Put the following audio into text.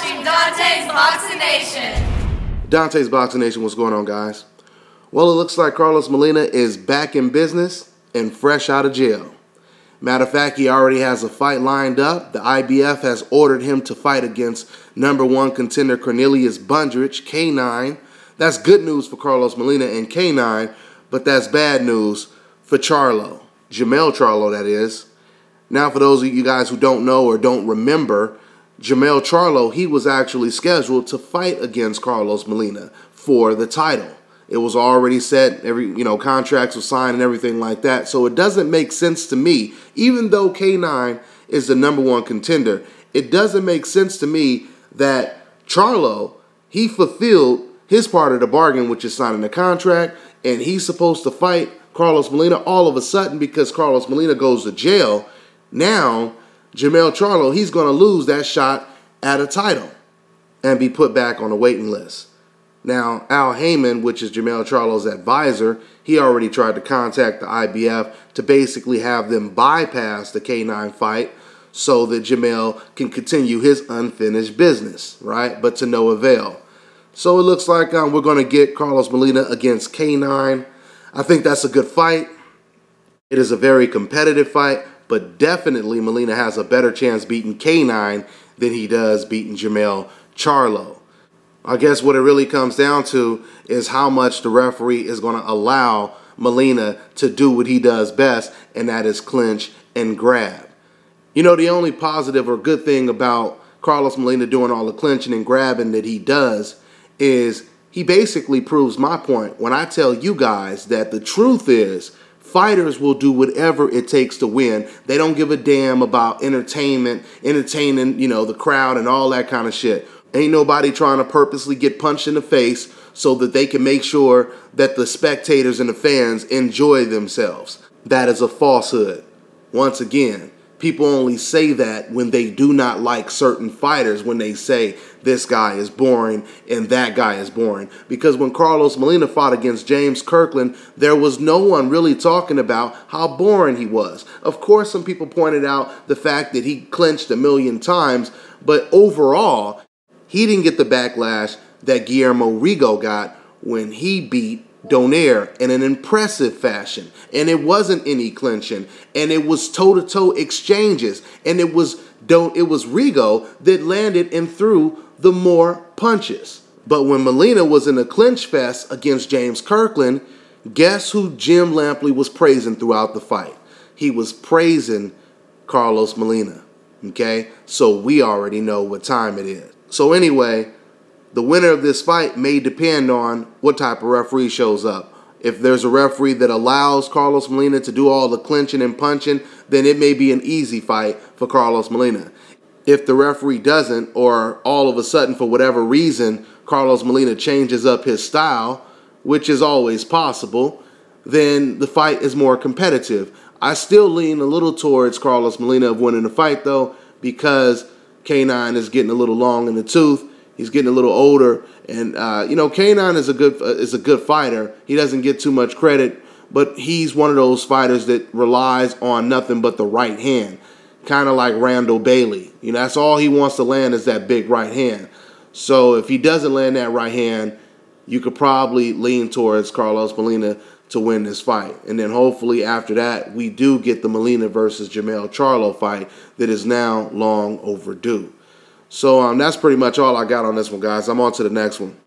watching Dante's Boxing Nation. Dante's Boxing Nation, what's going on, guys? Well, it looks like Carlos Molina is back in business and fresh out of jail. Matter of fact, he already has a fight lined up. The IBF has ordered him to fight against #1 contender Cornelius Bundrage, K9. That's good news for Carlos Molina and K9, but that's bad news for Charlo. Jermell Charlo, that is. Now, for those of you guys who don't know or don't remember, Jermell Charlo, he was actually scheduled to fight against Carlos Molina for the title. It was already set, contracts were signed and everything like that. So it doesn't make sense to me, even though K9 is the #1 contender, it doesn't make sense to me that Charlo, he fulfilled his part of the bargain, which is signing the contract, and he's supposed to fight Carlos Molina all of a sudden because Carlos Molina goes to jail. Now, Jermell Charlo, he's going to lose that shot at a title and be put back on the waiting list. Now, Al Heyman, which is Jermell Charlo's advisor, he already tried to contact the IBF to basically have them bypass the K9 fight so that Jermell can continue his unfinished business, right? But to no avail. So it looks like we're going to get Carlos Molina against K9. I think that's a good fight. It is a very competitive fight, but definitely Molina has a better chance beating K9 than he does beating Jermell Charlo. I guess what it really comes down to is how much the referee is going to allow Molina to do what he does best, and that is clinch and grab. You know, the only positive or good thing about Carlos Molina doing all the clinching and grabbing that he does is he basically proves my point when I tell you guys that the truth is fighters will do whatever it takes to win. They don't give a damn about entertaining, the crowd and all that kind of shit. Ain't nobody trying to purposely get punched in the face so that they can make sure that the spectators and the fans enjoy themselves. That is a falsehood. Once again, people only say that when they do not like certain fighters, when they say this guy is boring and that guy is boring. Because when Carlos Molina fought against James Kirkland, there was no one really talking about how boring he was. Of course, some people pointed out the fact that he clinched 1,000,000 times, but overall, he didn't get the backlash that Guillermo Rigo got when he beat Donaire in an impressive fashion. And it wasn't any clinching. And it was toe-to-toe exchanges. And it was Rigo that landed and threw the more punches. But when Molina was in a clinch fest against James Kirkland, guess who Jim Lampley was praising throughout the fight? He was praising Carlos Molina. Okay? So we already know what time it is. So anyway, the winner of this fight may depend on what type of referee shows up. If there's a referee that allows Carlos Molina to do all the clinching and punching, then it may be an easy fight for Carlos Molina. If the referee doesn't, or all of a sudden for whatever reason, Carlos Molina changes up his style, which is always possible, then the fight is more competitive. I still lean a little towards Carlos Molina of winning the fight, though, because K9 is getting a little long in the tooth. He's getting a little older, and K9 is a good fighter. He doesn't get too much credit, but he's one of those fighters that relies on nothing but the right hand, kind of like Randall Bailey. That's all he wants to land is that big right hand. So if he doesn't land that right hand, you could probably lean towards Carlos Molina to win this fight. And then hopefully after that, we do get the Molina versus Jermell Charlo fight that is now long overdue. So that's pretty much all I got on this one, guys. I'm on to the next one.